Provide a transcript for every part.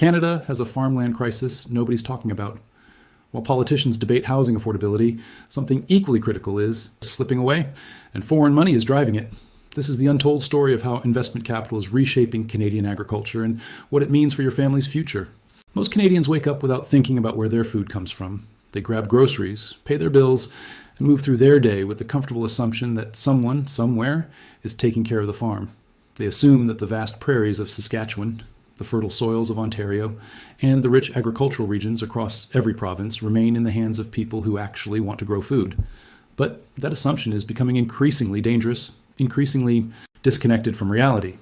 Canada has a farmland crisis nobody's talking about. While politicians debate housing affordability, something equally critical is slipping away, and foreign money is driving it. This is the untold story of how investment capital is reshaping Canadian agriculture and what it means for your family's future. Most Canadians wake up without thinking about where their food comes from. They grab groceries, pay their bills, and move through their day with the comfortable assumption that someone, somewhere, is taking care of the farm. They assume that the vast prairies of Saskatchewan, the fertile soils of Ontario, and the rich agricultural regions across every province remain in the hands of people who actually want to grow food. But that assumption is becoming increasingly dangerous, increasingly disconnected from reality.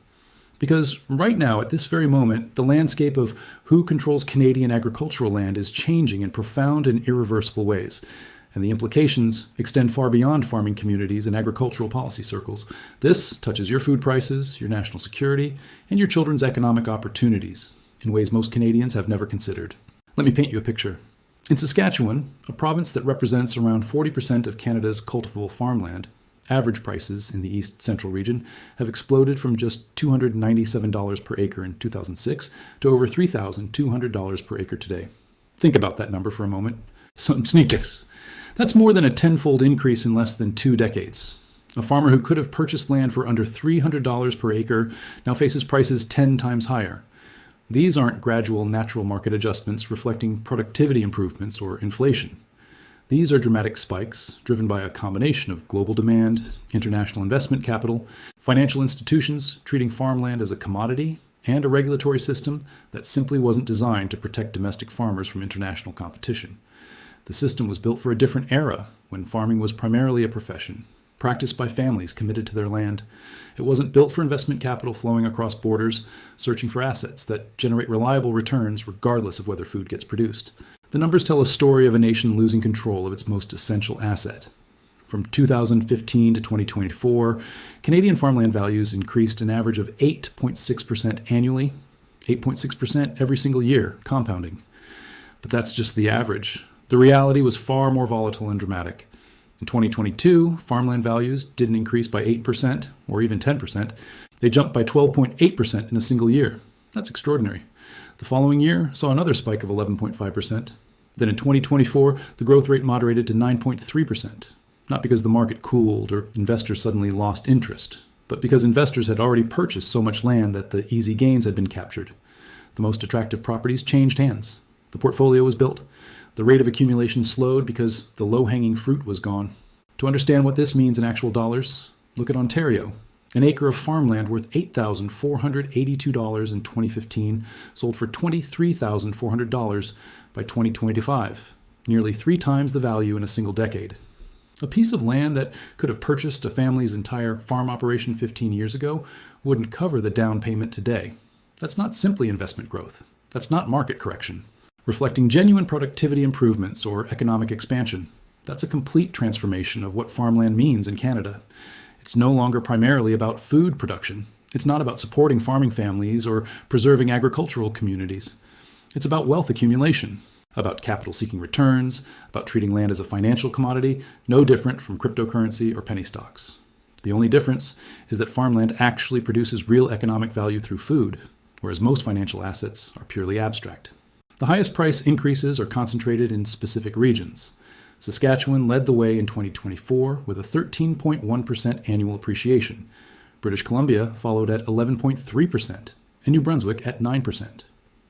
Because right now, at this very moment, the landscape of who controls Canadian agricultural land is changing in profound and irreversible ways. And the implications extend far beyond farming communities and agricultural policy circles. This touches your food prices, your national security, and your children's economic opportunities in ways most Canadians have never considered. Let me paint you a picture. In Saskatchewan, a province that represents around 40% of Canada's cultivable farmland, average prices in the East Central region have exploded from just $297 per acre in 2006 to over $3,200 per acre today. Think about that number for a moment. Some sneakers. That's more than a tenfold increase in less than 2 decades. A farmer who could have purchased land for under $300 per acre now faces prices 10 times higher. These aren't gradual natural market adjustments reflecting productivity improvements or inflation. These are dramatic spikes driven by a combination of global demand, international investment capital, financial institutions treating farmland as a commodity, and a regulatory system that simply wasn't designed to protect domestic farmers from international competition. The system was built for a different era when farming was primarily a profession, practiced by families committed to their land. It wasn't built for investment capital flowing across borders, searching for assets that generate reliable returns regardless of whether food gets produced. The numbers tell a story of a nation losing control of its most essential asset. From 2015 to 2024, Canadian farmland values increased an average of 8.6% annually, 8.6% every single year, compounding. But that's just the average. The reality was far more volatile and dramatic. In 2022, farmland values didn't increase by 8% or even 10%. They jumped by 12.8% in a single year. That's extraordinary. The following year saw another spike of 11.5%. Then in 2024, the growth rate moderated to 9.3%. Not because the market cooled or investors suddenly lost interest, but because investors had already purchased so much land that the easy gains had been captured. The most attractive properties changed hands. The portfolio was built. The rate of accumulation slowed because the low-hanging fruit was gone. To understand what this means in actual dollars, look at Ontario. An acre of farmland worth $8,482 in 2015 sold for $23,400 by 2025, nearly 3 times the value in a single decade. A piece of land that could have purchased a family's entire farm operation 15 years ago wouldn't cover the down payment today. That's not simply investment growth. That's not market correction. Reflecting genuine productivity improvements or economic expansion. That's a complete transformation of what farmland means in Canada. It's no longer primarily about food production. It's not about supporting farming families or preserving agricultural communities. It's about wealth accumulation, about capital-seeking returns, about treating land as a financial commodity, no different from cryptocurrency or penny stocks. The only difference is that farmland actually produces real economic value through food, whereas most financial assets are purely abstract. The highest price increases are concentrated in specific regions. Saskatchewan led the way in 2024 with a 13.1% annual appreciation. British Columbia followed at 11.3%, and New Brunswick at 9%.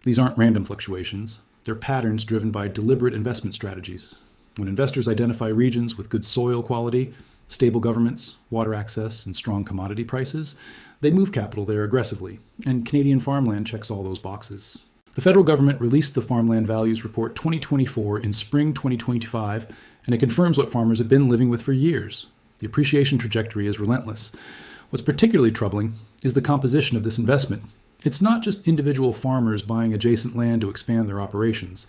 These aren't random fluctuations. They're patterns driven by deliberate investment strategies. When investors identify regions with good soil quality, stable governments, water access, and strong commodity prices, they move capital there aggressively, and Canadian farmland checks all those boxes. The federal government released the Farmland Values Report 2024 in spring 2025, and it confirms what farmers have been living with for years. The appreciation trajectory is relentless. What's particularly troubling is the composition of this investment. It's not just individual farmers buying adjacent land to expand their operations.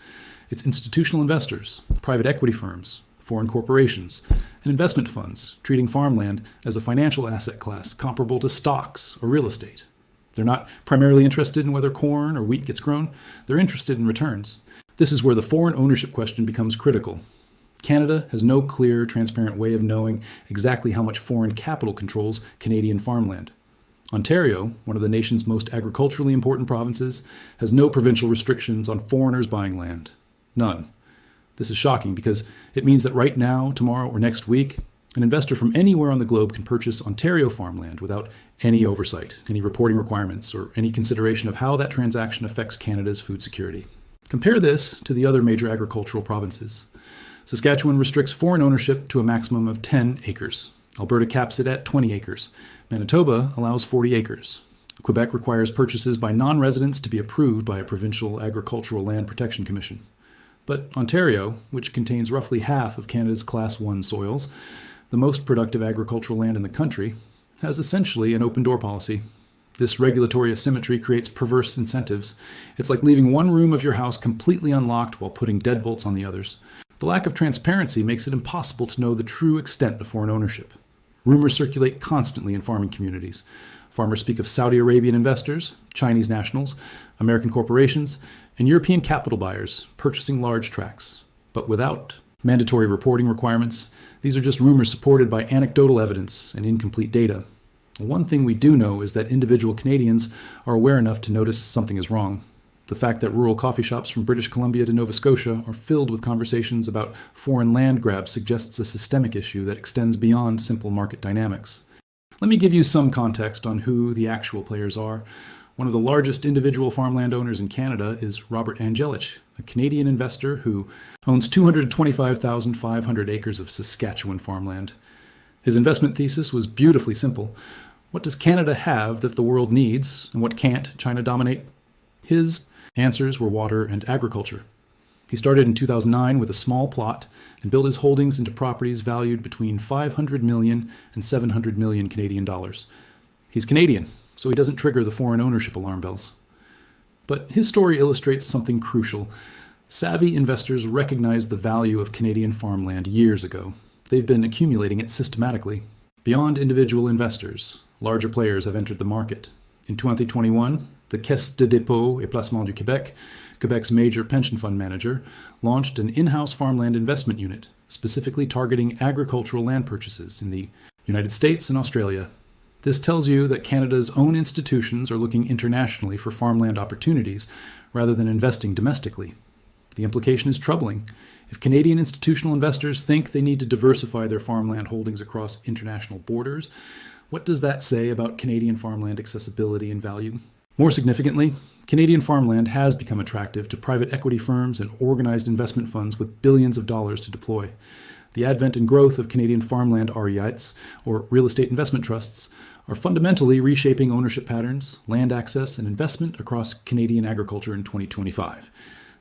It's institutional investors, private equity firms, foreign corporations, and investment funds treating farmland as a financial asset class comparable to stocks or real estate. They're not primarily interested in whether corn or wheat gets grown. They're interested in returns. This is where the foreign ownership question becomes critical. Canada has no clear, transparent way of knowing exactly how much foreign capital controls Canadian farmland. Ontario, one of the nation's most agriculturally important provinces, has no provincial restrictions on foreigners buying land. None. This is shocking because it means that right now, tomorrow, or next week, an investor from anywhere on the globe can purchase Ontario farmland without any oversight, any reporting requirements, or any consideration of how that transaction affects Canada's food security. Compare this to the other major agricultural provinces. Saskatchewan restricts foreign ownership to a maximum of 10 acres. Alberta caps it at 20 acres. Manitoba allows 40 acres. Quebec requires purchases by non-residents to be approved by a provincial agricultural land protection commission. But Ontario, which contains roughly half of Canada's Class 1 soils, the most productive agricultural land in the country, has essentially an open-door policy. This regulatory asymmetry creates perverse incentives. It's like leaving one room of your house completely unlocked while putting deadbolts on the others. The lack of transparency makes it impossible to know the true extent of foreign ownership. Rumors circulate constantly in farming communities. Farmers speak of Saudi Arabian investors, Chinese nationals, American corporations, and European capital buyers purchasing large tracts. But without mandatory reporting requirements, these are just rumors supported by anecdotal evidence and incomplete data. One thing we do know is that individual Canadians are aware enough to notice something is wrong. The fact that rural coffee shops from British Columbia to Nova Scotia are filled with conversations about foreign land grabs suggests a systemic issue that extends beyond simple market dynamics. Let me give you some context on who the actual players are. One of the largest individual farmland owners in Canada is Robert Angelich, a Canadian investor who owns 225,500 acres of Saskatchewan farmland. His investment thesis was beautifully simple. What does Canada have that the world needs, and what can't China dominate? His answers were water and agriculture. He started in 2009 with a small plot and built his holdings into properties valued between 500 million and 700 million Canadian dollars. He's Canadian, so he doesn't trigger the foreign ownership alarm bells. But his story illustrates something crucial. Savvy investors recognized the value of Canadian farmland years ago. They've been accumulating it systematically. Beyond individual investors, larger players have entered the market. In 2021, the Caisse de dépôt et placement du Québec, Quebec's major pension fund manager, launched an in-house farmland investment unit, specifically targeting agricultural land purchases in the United States and Australia. This tells you that Canada's own institutions are looking internationally for farmland opportunities rather than investing domestically. The implication is troubling. If Canadian institutional investors think they need to diversify their farmland holdings across international borders, what does that say about Canadian farmland accessibility and value? More significantly, Canadian farmland has become attractive to private equity firms and organized investment funds with billions of dollars to deploy. The advent and growth of Canadian farmland REITs, or real estate investment trusts, are fundamentally reshaping ownership patterns, land access, and investment across Canadian agriculture in 2025.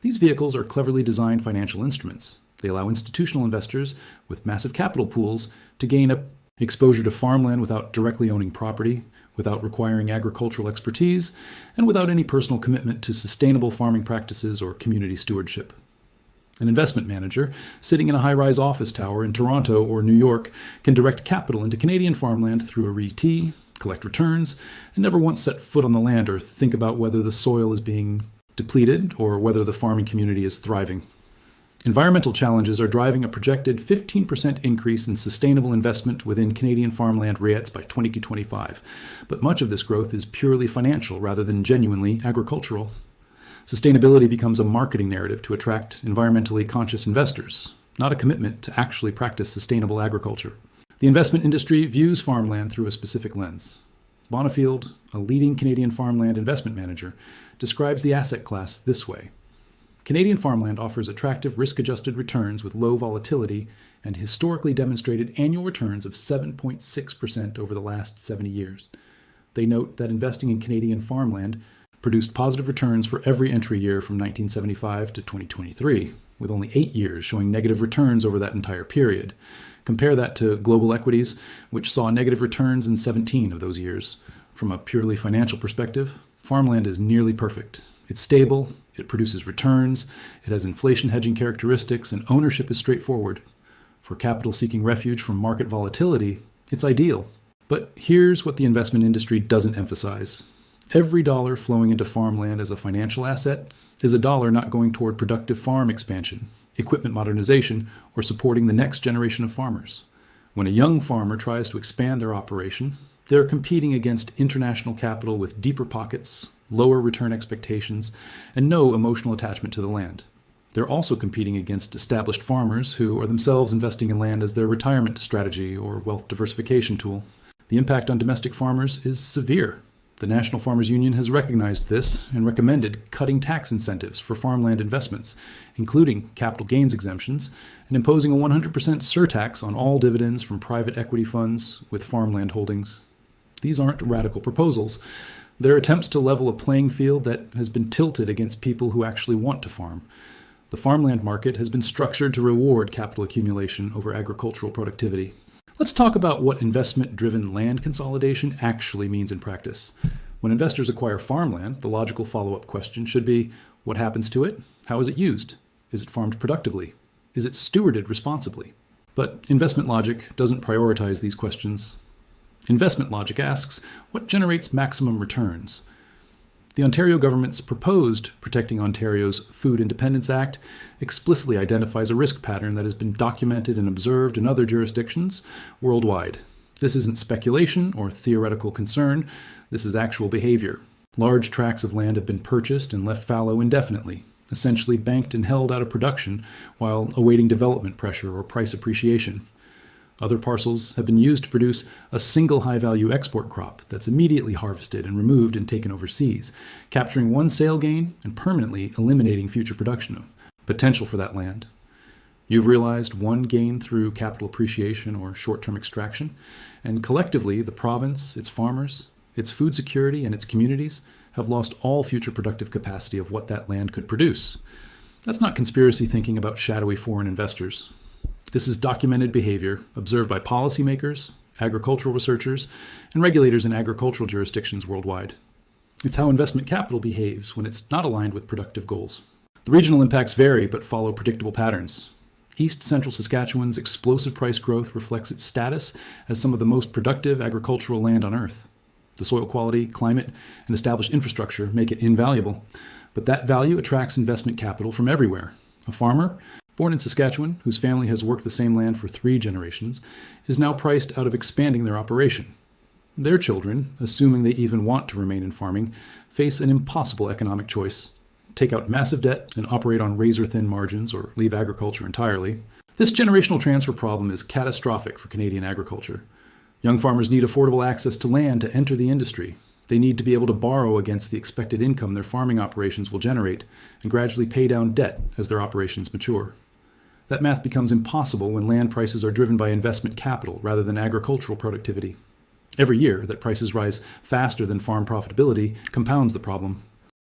These vehicles are cleverly designed financial instruments. They allow institutional investors with massive capital pools to gain exposure to farmland without directly owning property, without requiring agricultural expertise, and without any personal commitment to sustainable farming practices or community stewardship. An investment manager sitting in a high-rise office tower in Toronto or New York can direct capital into Canadian farmland through a REIT, collect returns, and never once set foot on the land or think about whether the soil is being depleted or whether the farming community is thriving. Environmental challenges are driving a projected 15% increase in sustainable investment within Canadian farmland REITs by 2025, but much of this growth is purely financial rather than genuinely agricultural. Sustainability becomes a marketing narrative to attract environmentally conscious investors, not a commitment to actually practice sustainable agriculture. The investment industry views farmland through a specific lens. Bonifield, a leading Canadian farmland investment manager, describes the asset class this way. Canadian farmland offers attractive risk-adjusted returns with low volatility and historically demonstrated annual returns of 7.6% over the last 70 years. They note that investing in Canadian farmland produced positive returns for every entry year from 1975 to 2023, with only 8 years showing negative returns over that entire period. Compare that to global equities, which saw negative returns in 17 of those years. From a purely financial perspective, farmland is nearly perfect. It's stable, it produces returns, it has inflation hedging characteristics, and ownership is straightforward. For capital seeking refuge from market volatility, it's ideal. But here's what the investment industry doesn't emphasize. Every dollar flowing into farmland as a financial asset is a dollar not going toward productive farm expansion, equipment modernization, or supporting the next generation of farmers. When a young farmer tries to expand their operation, They're competing against international capital with deeper pockets, lower return expectations, and no emotional attachment to the land. They're also competing against established farmers who are themselves investing in land as their retirement strategy or wealth diversification tool. The impact on domestic farmers is severe. The National Farmers Union has recognized this and recommended cutting tax incentives for farmland investments, including capital gains exemptions, and imposing a 100% surtax on all dividends from private equity funds with farmland holdings. These aren't radical proposals. They're attempts to level a playing field that has been tilted against people who actually want to farm. The farmland market has been structured to reward capital accumulation over agricultural productivity. Let's talk about what investment-driven land consolidation actually means in practice. When investors acquire farmland, the logical follow-up question should be, what happens to it? How is it used? Is it farmed productively? Is it stewarded responsibly? But investment logic doesn't prioritize these questions. Investment logic asks, what generates maximum returns? The Ontario government's proposed Protecting Ontario's Food Independence Act explicitly identifies a risk pattern that has been documented and observed in other jurisdictions worldwide. This isn't speculation or theoretical concern, this is actual behavior. Large tracts of land have been purchased and left fallow indefinitely, essentially banked and held out of production while awaiting development pressure or price appreciation. Other parcels have been used to produce a single high-value export crop that's immediately harvested and removed and taken overseas, capturing one sale gain and permanently eliminating future production potential for that land. You've realized one gain through capital appreciation or short-term extraction, and collectively the province, its farmers, its food security, and its communities have lost all future productive capacity of what that land could produce. That's not conspiracy thinking about shadowy foreign investors. This is documented behavior observed by policymakers, agricultural researchers, and regulators in agricultural jurisdictions worldwide. It's how investment capital behaves when it's not aligned with productive goals. The regional impacts vary but follow predictable patterns. East Central Saskatchewan's explosive price growth reflects its status as some of the most productive agricultural land on Earth. The soil quality, climate, and established infrastructure make it invaluable, but that value attracts investment capital from everywhere. A farmer, born in Saskatchewan, whose family has worked the same land for 3 generations, is now priced out of expanding their operation. Their children, assuming they even want to remain in farming, face an impossible economic choice: take out massive debt and operate on razor-thin margins or leave agriculture entirely. This generational transfer problem is catastrophic for Canadian agriculture. Young farmers need affordable access to land to enter the industry. They need to be able to borrow against the expected income their farming operations will generate and gradually pay down debt as their operations mature. That math becomes impossible when land prices are driven by investment capital rather than agricultural productivity. Every year that prices rise faster than farm profitability compounds the problem.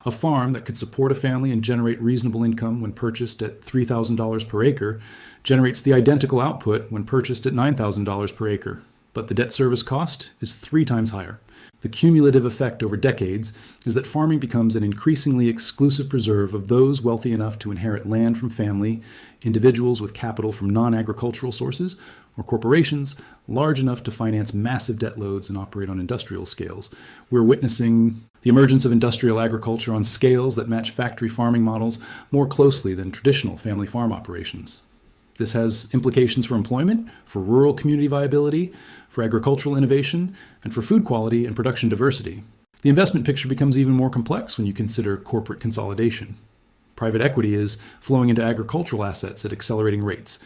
A farm that could support a family and generate reasonable income when purchased at $3,000 per acre generates the identical output when purchased at $9,000 per acre, but the debt service cost is 3 times higher. The cumulative effect over decades is that farming becomes an increasingly exclusive preserve of those wealthy enough to inherit land from family, individuals with capital from non-agricultural sources, or corporations large enough to finance massive debt loads and operate on industrial scales. We're witnessing the emergence of industrial agriculture on scales that match factory farming models more closely than traditional family farm operations. This has implications for employment, for rural community viability, for agricultural innovation, and for food quality and production diversity. The investment picture becomes even more complex when you consider corporate consolidation. Private equity is flowing into agricultural assets at accelerating rates.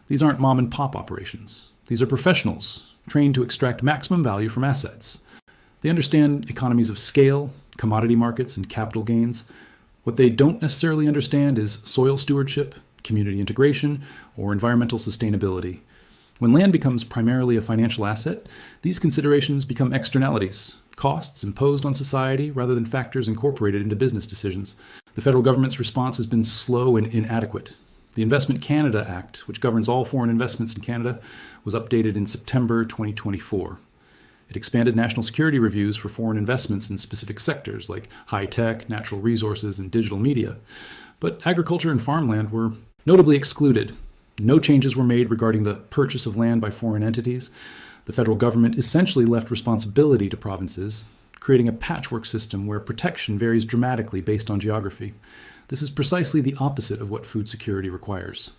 These aren't mom-and-pop operations. These are professionals trained to extract maximum value from assets. They understand economies of scale, commodity markets, and capital gains. What they don't necessarily understand is soil stewardship, community integration, or environmental sustainability. When land becomes primarily a financial asset, these considerations become externalities, costs imposed on society rather than factors incorporated into business decisions. The federal government's response has been slow and inadequate. The Investment Canada Act, which governs all foreign investments in Canada, was updated in September 2024. It expanded national security reviews for foreign investments in specific sectors like high-tech, natural resources, and digital media. But agriculture and farmland were notably excluded. No changes were made regarding the purchase of land by foreign entities. The federal government essentially left responsibility to provinces, creating a patchwork system where protection varies dramatically based on geography. This is precisely the opposite of what food security requires.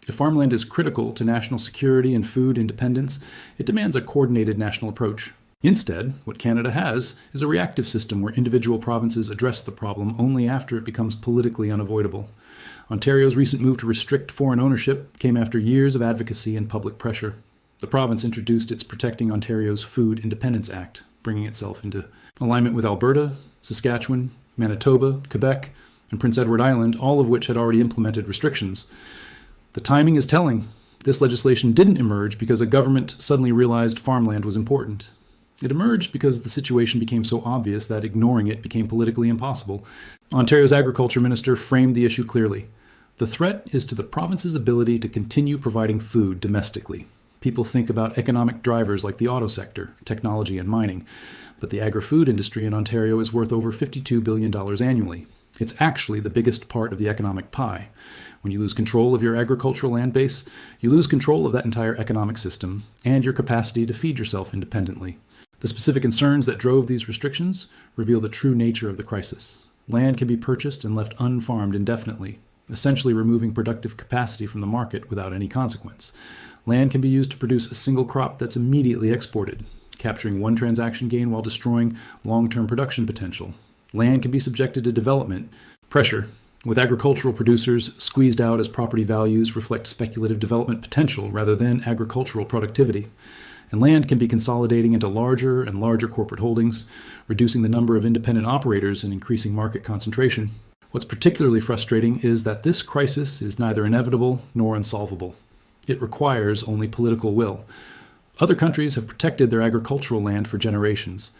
If farmland is critical to national security and food independence, it demands a coordinated national approach. Instead, what Canada has is a reactive system where individual provinces address the problem only after it becomes politically unavoidable. Ontario's recent move to restrict foreign ownership came after years of advocacy and public pressure. The province introduced its Protecting Ontario's Food Independence Act, bringing itself into alignment with Alberta, Saskatchewan, Manitoba, Quebec, and Prince Edward Island, all of which had already implemented restrictions. The timing is telling. This legislation didn't emerge because a government suddenly realized farmland was important. It emerged because the situation became so obvious that ignoring it became politically impossible. Ontario's Agriculture Minister framed the issue clearly. The threat is to the province's ability to continue providing food domestically. People think about economic drivers like the auto sector, technology, and mining, but the agri-food industry in Ontario is worth over $52 billion annually. It's actually the biggest part of the economic pie. When you lose control of your agricultural land base, you lose control of that entire economic system and your capacity to feed yourself independently. The specific concerns that drove these restrictions reveal the true nature of the crisis. Land can be purchased and left unfarmed indefinitely, essentially removing productive capacity from the market without any consequence. Land can be used to produce a single crop that's immediately exported, capturing one transaction gain while destroying long-term production potential. Land can be subjected to development pressure, with agricultural producers squeezed out as property values reflect speculative development potential rather than agricultural productivity. And land can be consolidating into larger and larger corporate holdings, reducing the number of independent operators and increasing market concentration. What's particularly frustrating is that this crisis is neither inevitable nor unsolvable. It requires only political will. Other countries have protected their agricultural land for generations.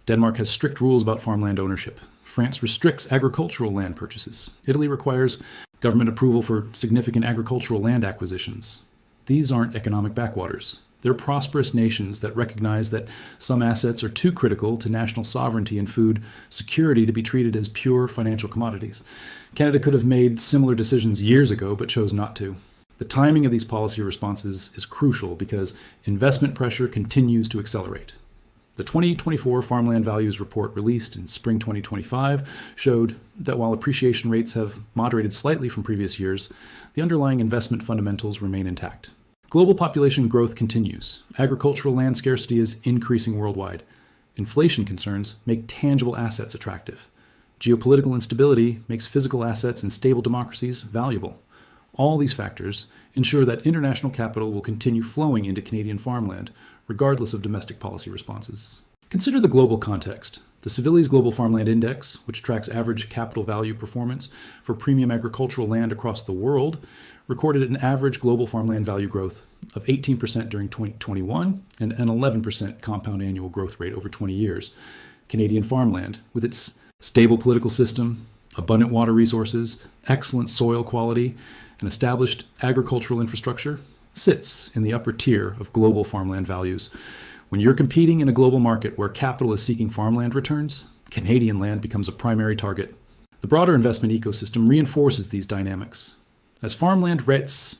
Denmark has strict rules about farmland ownership. France restricts agricultural land purchases. Italy requires government approval for significant agricultural land acquisitions. These aren't economic backwaters. They're prosperous nations that recognize that some assets are too critical to national sovereignty and food security to be treated as pure financial commodities. Canada could have made similar decisions years ago, but chose not to. The timing of these policy responses is crucial because investment pressure continues to accelerate. The 2024 Farmland Values Report released in spring 2025 showed that while appreciation rates have moderated slightly from previous years, the underlying investment fundamentals remain intact. Global population growth continues. Agricultural land scarcity is increasing worldwide. Inflation concerns make tangible assets attractive. Geopolitical instability makes physical assets in stable democracies valuable. All these factors ensure that international capital will continue flowing into Canadian farmland, regardless of domestic policy responses. Consider the global context. The Civilli's Global Farmland Index, which tracks average capital value performance for premium agricultural land across the world, recorded an average global farmland value growth of 18% during 2021 and an 11% compound annual growth rate over 20 years. Canadian farmland, with its stable political system, abundant water resources, excellent soil quality, and established agricultural infrastructure, sits in the upper tier of global farmland values. When you're competing in a global market where capital is seeking farmland returns, Canadian land becomes a primary target. The broader investment ecosystem reinforces these dynamics. As farmland REITs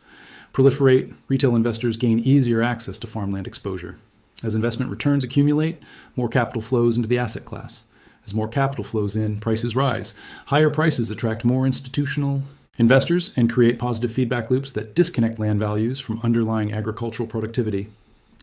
proliferate, retail investors gain easier access to farmland exposure. As investment returns accumulate, more capital flows into the asset class. As more capital flows in, prices rise. Higher prices attract more institutional investors and create positive feedback loops that disconnect land values from underlying agricultural productivity.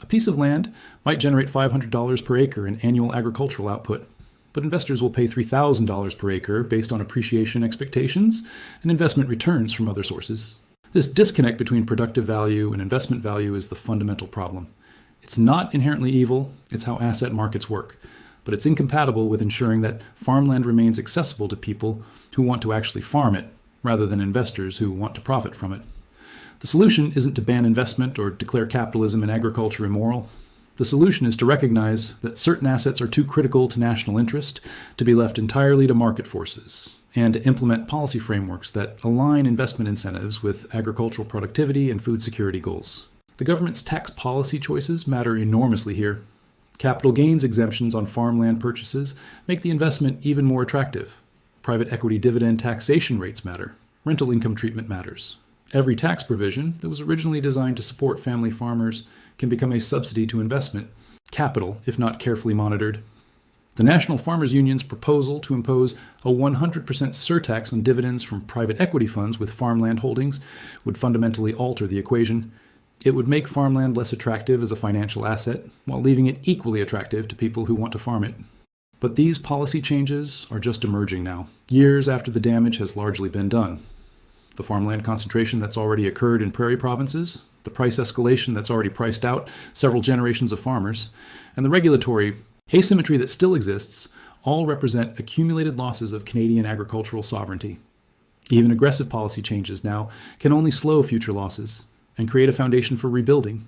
A piece of land might generate $500 per acre in annual agricultural output, but investors will pay $3,000 per acre based on appreciation expectations and investment returns from other sources. This disconnect between productive value and investment value is the fundamental problem. It's not inherently evil, it's how asset markets work, but it's incompatible with ensuring that farmland remains accessible to people who want to actually farm it, rather than investors who want to profit from it. The solution isn't to ban investment or declare capitalism and agriculture immoral. The solution is to recognize that certain assets are too critical to national interest to be left entirely to market forces, and to implement policy frameworks that align investment incentives with agricultural productivity and food security goals. The government's tax policy choices matter enormously here. Capital gains exemptions on farmland purchases make the investment even more attractive. Private equity dividend taxation rates matter. Rental income treatment matters. Every tax provision that was originally designed to support family farmers can become a subsidy to investment capital if not carefully monitored. The National Farmers Union's proposal to impose a 100% surtax on dividends from private equity funds with farmland holdings would fundamentally alter the equation. It would make farmland less attractive as a financial asset, while leaving it equally attractive to people who want to farm it. But these policy changes are just emerging now, years after the damage has largely been done. The farmland concentration that's already occurred in prairie provinces, the price escalation that's already priced out several generations of farmers, and the regulatory asymmetry that still exists all represent accumulated losses of Canadian agricultural sovereignty. Even aggressive policy changes now can only slow future losses and create a foundation for rebuilding.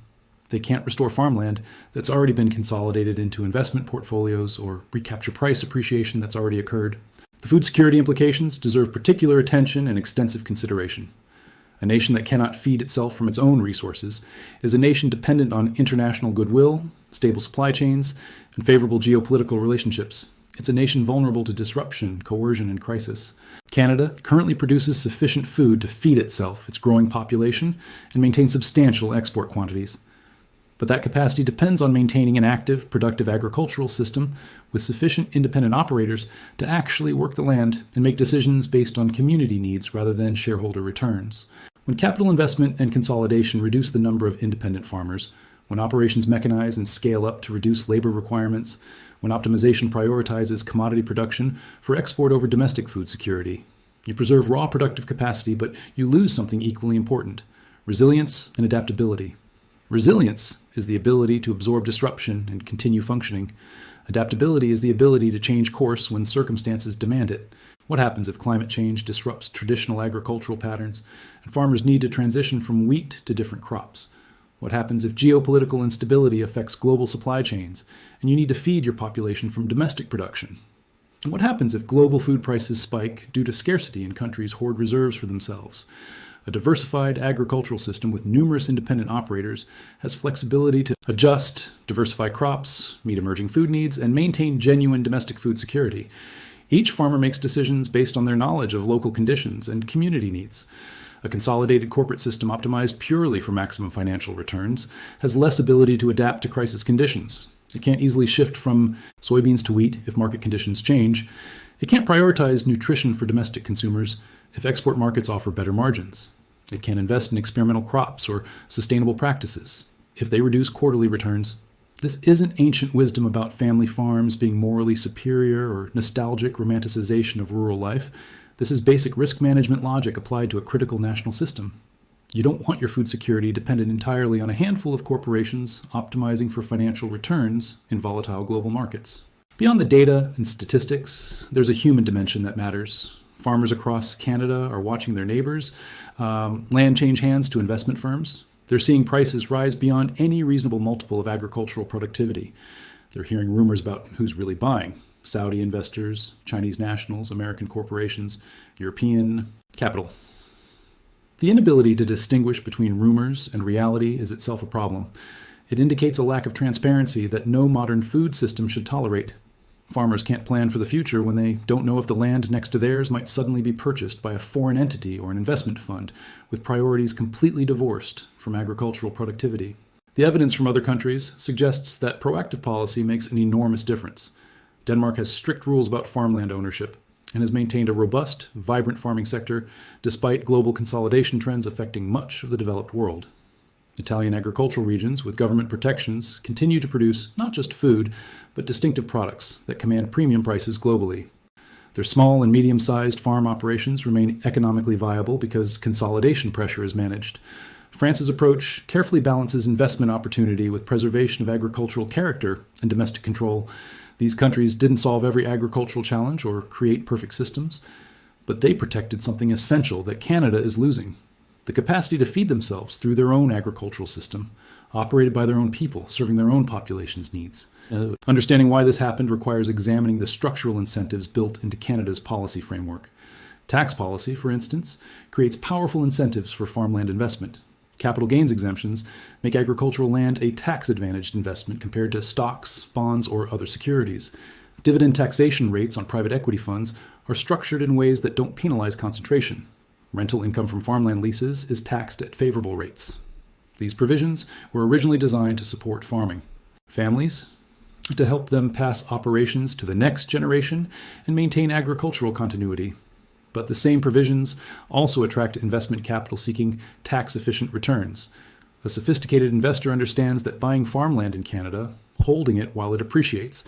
They can't restore farmland that's already been consolidated into investment portfolios or recapture price appreciation that's already occurred. The food security implications deserve particular attention and extensive consideration. A nation that cannot feed itself from its own resources is a nation dependent on international goodwill, stable supply chains, and favorable geopolitical relationships. It's a nation vulnerable to disruption, coercion, and crisis. Canada currently produces sufficient food to feed itself, its growing population, and maintain substantial export quantities. But that capacity depends on maintaining an active, productive agricultural system with sufficient independent operators to actually work the land and make decisions based on community needs rather than shareholder returns. When capital investment and consolidation reduce the number of independent farmers, when operations mechanize and scale up to reduce labor requirements, when optimization prioritizes commodity production for export over domestic food security, you preserve raw productive capacity, but you lose something equally important: resilience and adaptability. Resilience is the ability to absorb disruption and continue functioning. Adaptability is the ability to change course when circumstances demand it. What happens if climate change disrupts traditional agricultural patterns and farmers need to transition from wheat to different crops? What happens if geopolitical instability affects global supply chains and you need to feed your population from domestic production? And what happens if global food prices spike due to scarcity and countries hoard reserves for themselves? A diversified agricultural system with numerous independent operators has flexibility to adjust, diversify crops, meet emerging food needs, and maintain genuine domestic food security. Each farmer makes decisions based on their knowledge of local conditions and community needs. A consolidated corporate system optimized purely for maximum financial returns has less ability to adapt to crisis conditions. It can't easily shift from soybeans to wheat if market conditions change. It can't prioritize nutrition for domestic consumers if export markets offer better margins. It can't invest in experimental crops or sustainable practices if they reduce quarterly returns. This isn't ancient wisdom about family farms being morally superior or nostalgic romanticization of rural life. This is basic risk management logic applied to a critical national system. You don't want your food security dependent entirely on a handful of corporations optimizing for financial returns in volatile global markets. Beyond the data and statistics, there's a human dimension that matters. Farmers across Canada are watching their neighbors' land change hands to investment firms. They're seeing prices rise beyond any reasonable multiple of agricultural productivity. They're hearing rumors about who's really buying: Saudi investors, Chinese nationals, American corporations, European capital. The inability to distinguish between rumors and reality is itself a problem. It indicates a lack of transparency that no modern food system should tolerate. Farmers can't plan for the future when they don't know if the land next to theirs might suddenly be purchased by a foreign entity or an investment fund, with priorities completely divorced from agricultural productivity. The evidence from other countries suggests that proactive policy makes an enormous difference. Denmark has strict rules about farmland ownership and has maintained a robust, vibrant farming sector despite global consolidation trends affecting much of the developed world. Italian agricultural regions with government protections continue to produce not just food, but distinctive products that command premium prices globally. Their small and medium-sized farm operations remain economically viable because consolidation pressure is managed. France's approach carefully balances investment opportunity with preservation of agricultural character and domestic control. These countries didn't solve every agricultural challenge or create perfect systems, but they protected something essential that Canada is losing: the capacity to feed themselves through their own agricultural system, operated by their own people, serving their own population's needs. Understanding why this happened requires examining the structural incentives built into Canada's policy framework. Tax policy, for instance, creates powerful incentives for farmland investment. Capital gains exemptions make agricultural land a tax-advantaged investment compared to stocks, bonds, or other securities. Dividend taxation rates on private equity funds are structured in ways that don't penalize concentration. Rental income from farmland leases is taxed at favorable rates. These provisions were originally designed to support farming families, to help them pass operations to the next generation and maintain agricultural continuity. But the same provisions also attract investment capital seeking tax-efficient returns. A sophisticated investor understands that buying farmland in Canada, holding it while it appreciates,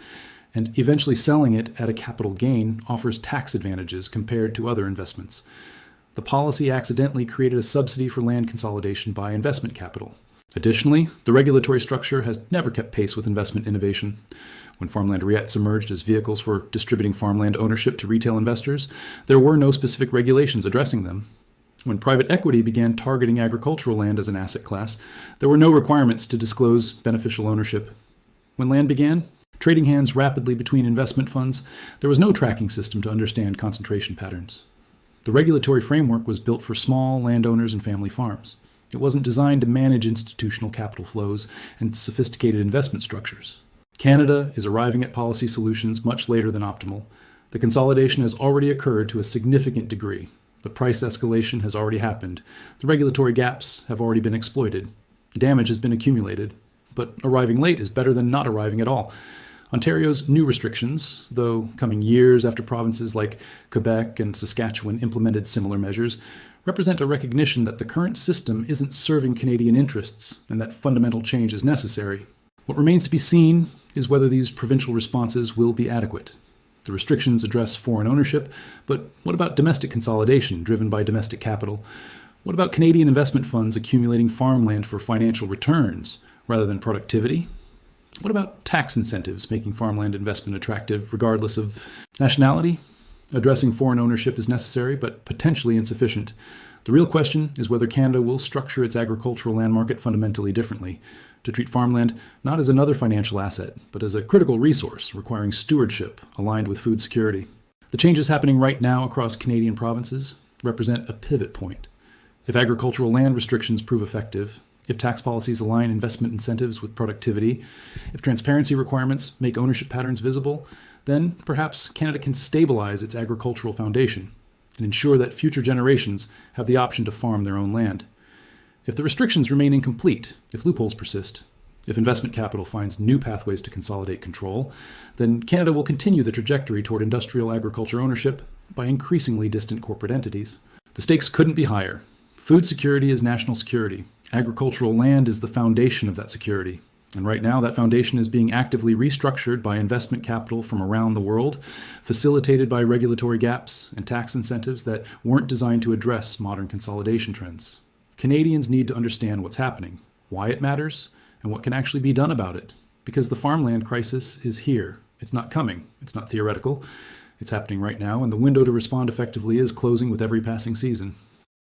and eventually selling it at a capital gain offers tax advantages compared to other investments. The policy accidentally created a subsidy for land consolidation by investment capital. Additionally, the regulatory structure has never kept pace with investment innovation. When farmland REITs emerged as vehicles for distributing farmland ownership to retail investors, there were no specific regulations addressing them. When private equity began targeting agricultural land as an asset class, there were no requirements to disclose beneficial ownership. When land began trading hands rapidly between investment funds, there was no tracking system to understand concentration patterns. The regulatory framework was built for small landowners and family farms. It wasn't designed to manage institutional capital flows and sophisticated investment structures. Canada is arriving at policy solutions much later than optimal. The consolidation has already occurred to a significant degree. The price escalation has already happened. The regulatory gaps have already been exploited. Damage has been accumulated. But arriving late is better than not arriving at all. Ontario's new restrictions, though coming years after provinces like Quebec and Saskatchewan implemented similar measures, represent a recognition that the current system isn't serving Canadian interests and that fundamental change is necessary. What remains to be seen is whether these provincial responses will be adequate. The restrictions address foreign ownership, but what about domestic consolidation driven by domestic capital? What about Canadian investment funds accumulating farmland for financial returns rather than productivity? What about tax incentives making farmland investment attractive regardless of nationality? Addressing foreign ownership is necessary, but potentially insufficient. The real question is whether Canada will structure its agricultural land market fundamentally differently, to treat farmland not as another financial asset, but as a critical resource requiring stewardship aligned with food security. The changes happening right now across Canadian provinces represent a pivot point. If agricultural land restrictions prove effective, if tax policies align investment incentives with productivity, if transparency requirements make ownership patterns visible, then perhaps Canada can stabilize its agricultural foundation and ensure that future generations have the option to farm their own land. If the restrictions remain incomplete, if loopholes persist, if investment capital finds new pathways to consolidate control, then Canada will continue the trajectory toward industrial agriculture ownership by increasingly distant corporate entities. The stakes couldn't be higher. Food security is national security. Agricultural land is the foundation of that security. And right now, that foundation is being actively restructured by investment capital from around the world, facilitated by regulatory gaps and tax incentives that weren't designed to address modern consolidation trends. Canadians need to understand what's happening, why it matters, and what can actually be done about it. Because the farmland crisis is here. It's not coming. It's not theoretical. It's happening right now, and the window to respond effectively is closing with every passing season.